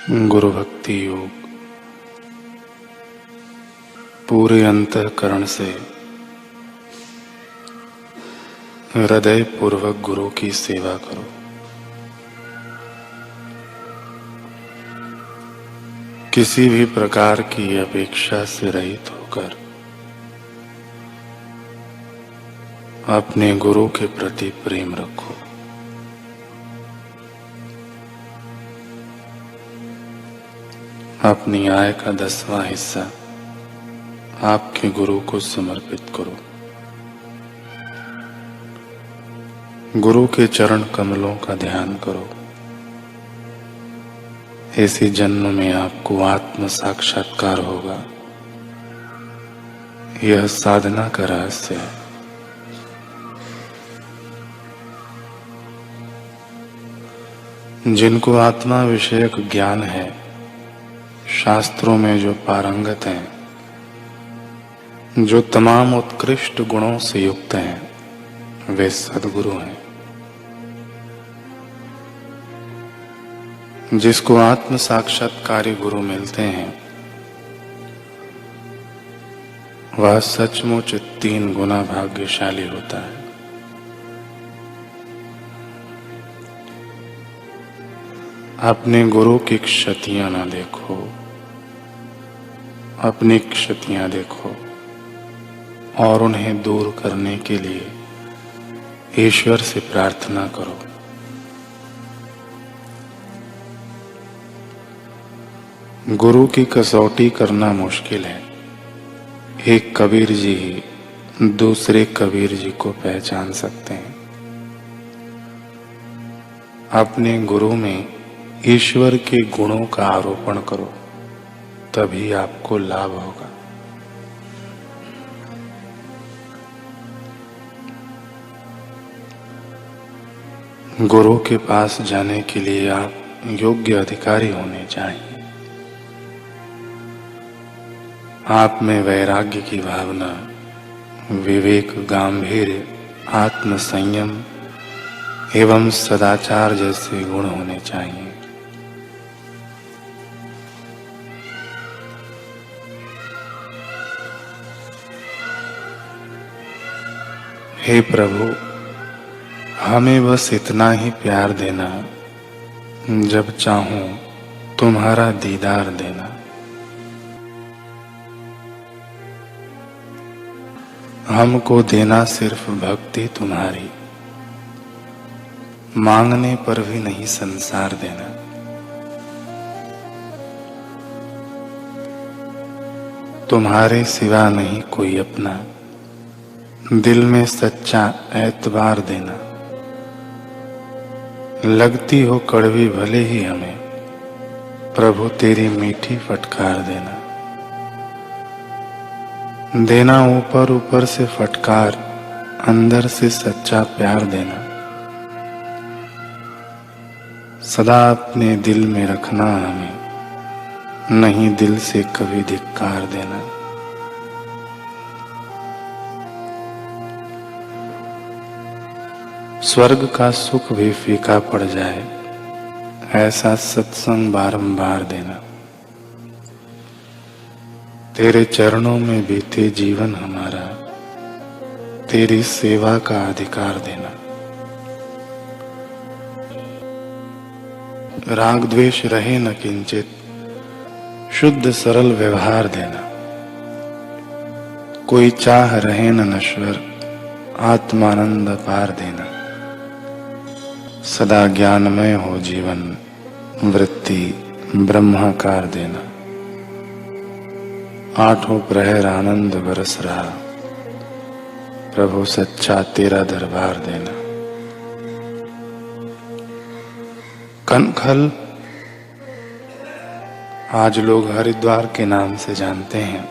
गुरु भक्ति योग। पूरे अंतःकरण से हृदय पूर्वक गुरु की सेवा करो। किसी भी प्रकार की अपेक्षा से रहित होकर अपने गुरु के प्रति प्रेम रखो। अपनी आय का 10वां हिस्सा आपके गुरु को समर्पित करो। गुरु के चरण कमलों का ध्यान करो। इसी जन्म में आपको आत्म साक्षात्कार होगा। यह साधना का रहस्य है। जिनको आत्मा विषयक ज्ञान है, शास्त्रों में जो पारंगत हैं, जो तमाम उत्कृष्ट गुणों से युक्त हैं, वे सद्गुरु हैं। जिसको आत्म साक्षात्कारी गुरु मिलते हैं, वह सचमुच 3 गुना भाग्यशाली होता है। अपने गुरु की क्षतियां ना देखो, अपनी क्षतियां देखो और उन्हें दूर करने के लिए ईश्वर से प्रार्थना करो। गुरु की कसौटी करना मुश्किल है। एक कबीर जी ही दूसरे कबीर जी को पहचान सकते हैं। अपने गुरु में ईश्वर के गुणों का आरोपण करो, तभी आपको लाभ होगा। गुरु के पास जाने के लिए आप योग्य अधिकारी होने चाहिए। आप में वैराग्य की भावना, विवेक, गांभीर्य, आत्म संयम एवं सदाचार जैसे गुण होने चाहिए। हे प्रभु, हमें बस इतना ही प्यार देना, जब चाहूं तुम्हारा दीदार देना। हमको देना सिर्फ भक्ति तुम्हारी, मांगने पर भी नहीं संसार देना। तुम्हारे सिवा नहीं कोई अपना, दिल में सच्चा एतबार देना। लगती हो कड़वी भले ही हमें, प्रभु तेरी मीठी फटकार देना। देना ऊपर ऊपर से फटकार, अंदर से सच्चा प्यार देना। सदा अपने दिल में रखना हमें, नहीं दिल से कभी धिक्कार देना। स्वर्ग का सुख भी फीका पड़ जाए, ऐसा सत्संग बारंबार देना। तेरे चरणों में बीते जीवन हमारा, तेरी सेवा का अधिकार देना। राग द्वेष रहे न किंचित, शुद्ध सरल व्यवहार देना। कोई चाह रहे न नश्वर, आत्मानंद पार देना। सदा ज्ञानमय हो जीवन, वृत्ति ब्रह्माकार देना। 8 प्रहर आनंद बरस रहा, प्रभु सच्चा तेरा दरबार देना। कनखल आज लोग हरिद्वार के नाम से जानते हैं।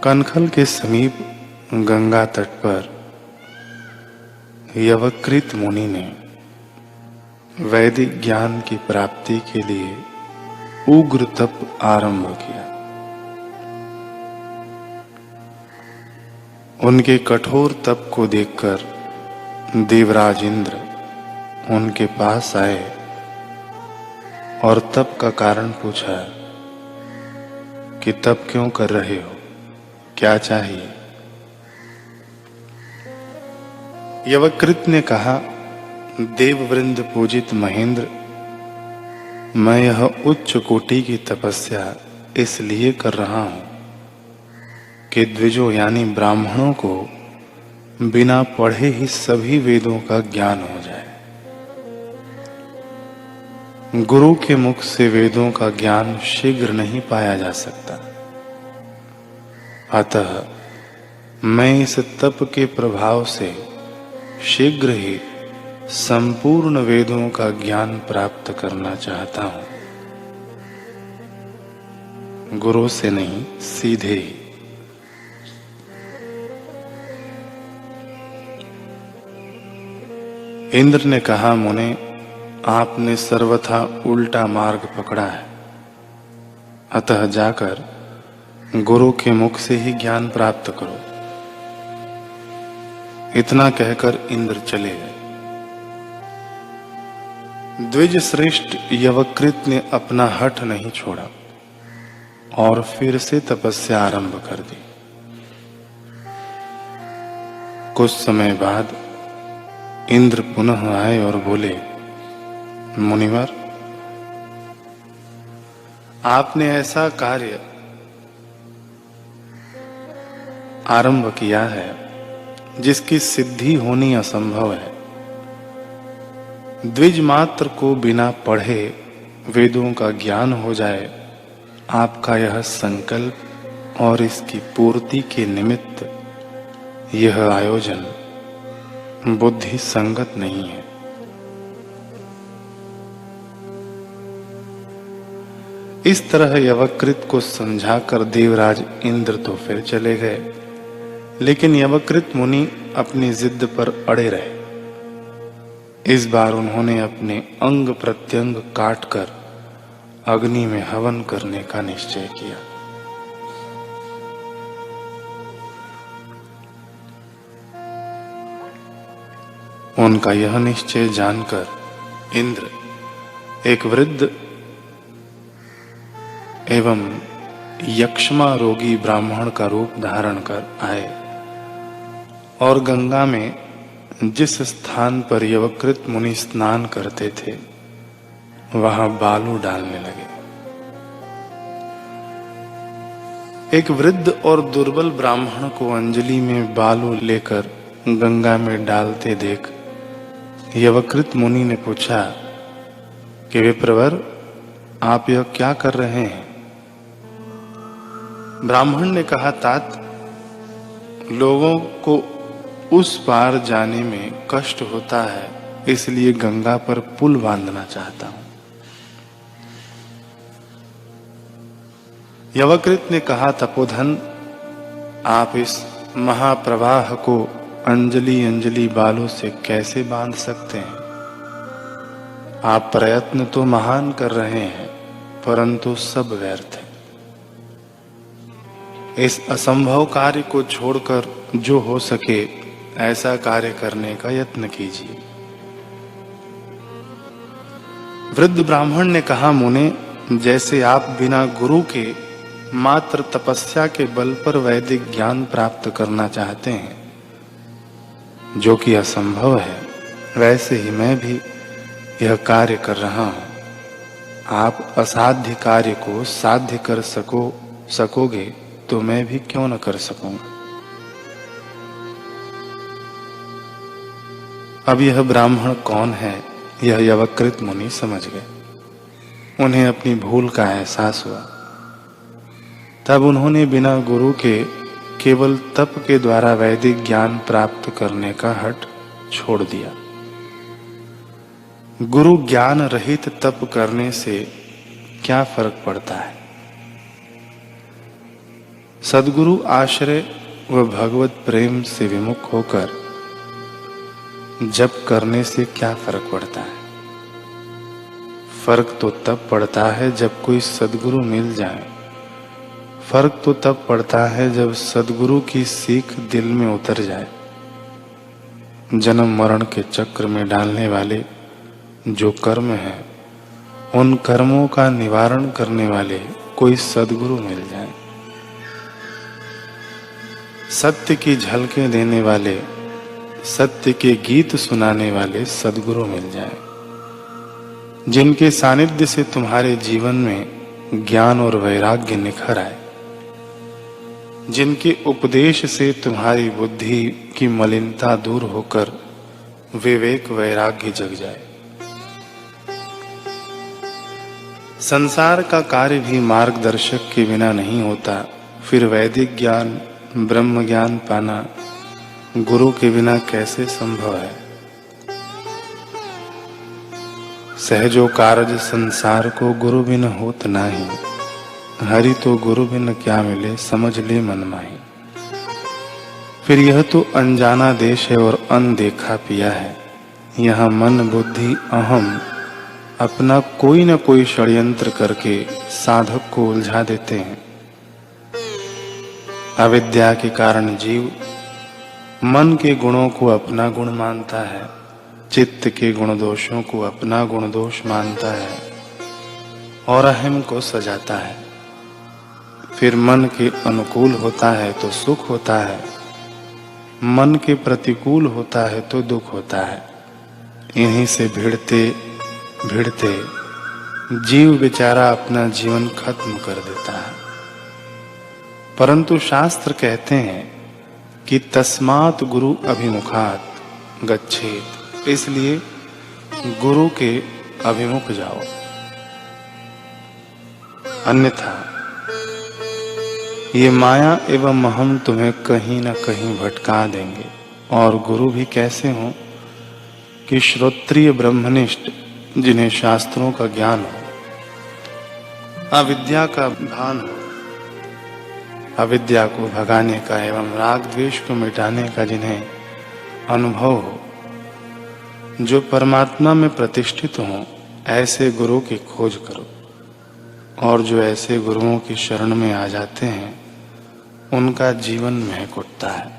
कनखल के समीप गंगा तट पर यवकृत मुनि ने वैदिक ज्ञान की प्राप्ति के लिए उग्र तप आरंभ किया। उनके कठोर तप को देखकर देवराज इंद्र उनके पास आए और तप का कारण पूछा कि तप क्यों कर रहे हो, क्या चाहिए। यवकृत ने कहा, देववृंद पूजित महेंद्र, मैं यह उच्च कोटि की तपस्या इसलिए कर रहा हूं कि द्विजों यानी ब्राह्मणों को बिना पढ़े ही सभी वेदों का ज्ञान हो जाए। गुरु के मुख से वेदों का ज्ञान शीघ्र नहीं पाया जा सकता। अतः मैं इस तप के प्रभाव से शीघ्र ही संपूर्ण वेदों का ज्ञान प्राप्त करना चाहता हूं, गुरु से नहीं, सीधे ही। इंद्र ने कहा, मुने, आपने सर्वथा उल्टा मार्ग पकड़ा है, अतः जाकर गुरु के मुख से ही ज्ञान प्राप्त करो। इतना कहकर इंद्र चले गए। द्विज श्रेष्ठ यवकृत ने अपना हठ नहीं छोड़ा और फिर से तपस्या आरंभ कर दी। कुछ समय बाद इंद्र पुनः आए और बोले, मुनिवर, आपने ऐसा कार्य आरंभ किया है जिसकी सिद्धि होनी असंभव है। द्विज मात्र को बिना पढ़े वेदों का ज्ञान हो जाए, आपका यह संकल्प और इसकी पूर्ति के निमित्त यह आयोजन बुद्धि संगत नहीं है। इस तरह यवकृत को समझाकर देवराज इंद्र तो फिर चले गए, लेकिन यवकृत मुनि अपनी जिद पर अड़े रहे। इस बार उन्होंने अपने अंग प्रत्यंग काटकर अग्नि में हवन करने का निश्चय किया। उनका यह निश्चय जानकर इंद्र एक वृद्ध एवं यक्ष्मा रोगी ब्राह्मण का रूप धारण कर आए और गंगा में जिस स्थान पर यवकृत मुनि स्नान करते थे वहां बालू डालने लगे। एक वृद्ध और दुर्बल ब्राह्मण को अंजलि में बालू लेकर गंगा में डालते देख यवकृत मुनि ने पूछा कि विप्रवर, आप यह क्या कर रहे हैं? ब्राह्मण ने कहा, तात, लोगों को उस पार जाने में कष्ट होता है, इसलिए गंगा पर पुल बांधना चाहता हूं। यवकृत ने कहा, तपोधन, आप इस महाप्रवाह को अंजलि अंजलि बालों से कैसे बांध सकते हैं? आप प्रयत्न तो महान कर रहे हैं, परंतु सब व्यर्थ है। इस असंभव कार्य को छोड़कर जो हो सके ऐसा कार्य करने का यत्न कीजिए। वृद्ध ब्राह्मण ने कहा, मुने, जैसे आप बिना गुरु के मात्र तपस्या के बल पर वैदिक ज्ञान प्राप्त करना चाहते हैं, जो कि असंभव है, वैसे ही मैं भी यह कार्य कर रहा हूं। आप असाध्य कार्य को साध्य कर सकोगे तो मैं भी क्यों न कर सकूंगा। अब यह ब्राह्मण कौन है, यह यवकृत मुनि समझ गए। उन्हें अपनी भूल का एहसास हुआ। तब उन्होंने बिना गुरु के केवल तप के द्वारा वैदिक ज्ञान प्राप्त करने का हठ छोड़ दिया। गुरु ज्ञान रहित तप करने से क्या फर्क पड़ता है? सद्गुरु आश्रय व भगवत प्रेम से विमुख होकर जप करने से क्या फर्क पड़ता है? फर्क तो तब पड़ता है जब कोई सद्गुरु मिल जाए। फर्क तो तब पड़ता है जब सद्गुरु की सीख दिल में उतर जाए। जन्म मरण के चक्र में डालने वाले जो कर्म है उन कर्मों का निवारण करने वाले कोई सद्गुरु मिल जाए, सत्य की झलकें देने वाले, सत्य के गीत सुनाने वाले सद्गुरु मिल जाए, जिनके सानिध्य से तुम्हारे जीवन में ज्ञान और वैराग्य निखर आए, जिनके उपदेश से तुम्हारी बुद्धि की मलिनता दूर होकर विवेक वैराग्य जग जाए। संसार का कार्य भी मार्गदर्शक के बिना नहीं होता, फिर वैदिक ज्ञान, ब्रह्म ज्ञान पाना गुरु के बिना कैसे संभव है। सहजो कारज संसार को गुरु बिन होत नाही, हरि तो गुरु बिन क्या मिले समझ ले मन माही। फिर यह तो अनजाना देश है और अनदेखा पिया है, यहाँ मन बुद्धि अहम अपना कोई न कोई षड्यंत्र करके साधक को उलझा देते हैं। अविद्या के कारण जीव मन के गुणों को अपना गुण मानता है, चित्त के गुण दोषों को अपना गुण दोष मानता है और अहम को सजाता है। फिर मन के अनुकूल होता है तो सुख होता है, मन के प्रतिकूल होता है तो दुख होता है। इन्हीं से भिड़ते भिड़ते जीव बेचारा अपना जीवन खत्म कर देता है। परंतु शास्त्र कहते हैं कि तस्मात् गुरु अभिमुखात् गच्छेत्, इसलिए गुरु के अभिमुख जाओ, अन्यथा ये माया एवं अहम तुम्हें कहीं न कहीं भटका देंगे। और गुरु भी कैसे हों कि श्रोत्रिय ब्रह्मनिष्ठ, जिन्हें शास्त्रों का ज्ञान हो, अविद्या का भान हो, अविद्या को भगाने का एवं राग द्वेष को मिटाने का जिन्हें अनुभव हो, जो परमात्मा में प्रतिष्ठित हों, ऐसे गुरु की खोज करो। और जो ऐसे गुरुओं की शरण में आ जाते हैं, उनका जीवन महक उठता है।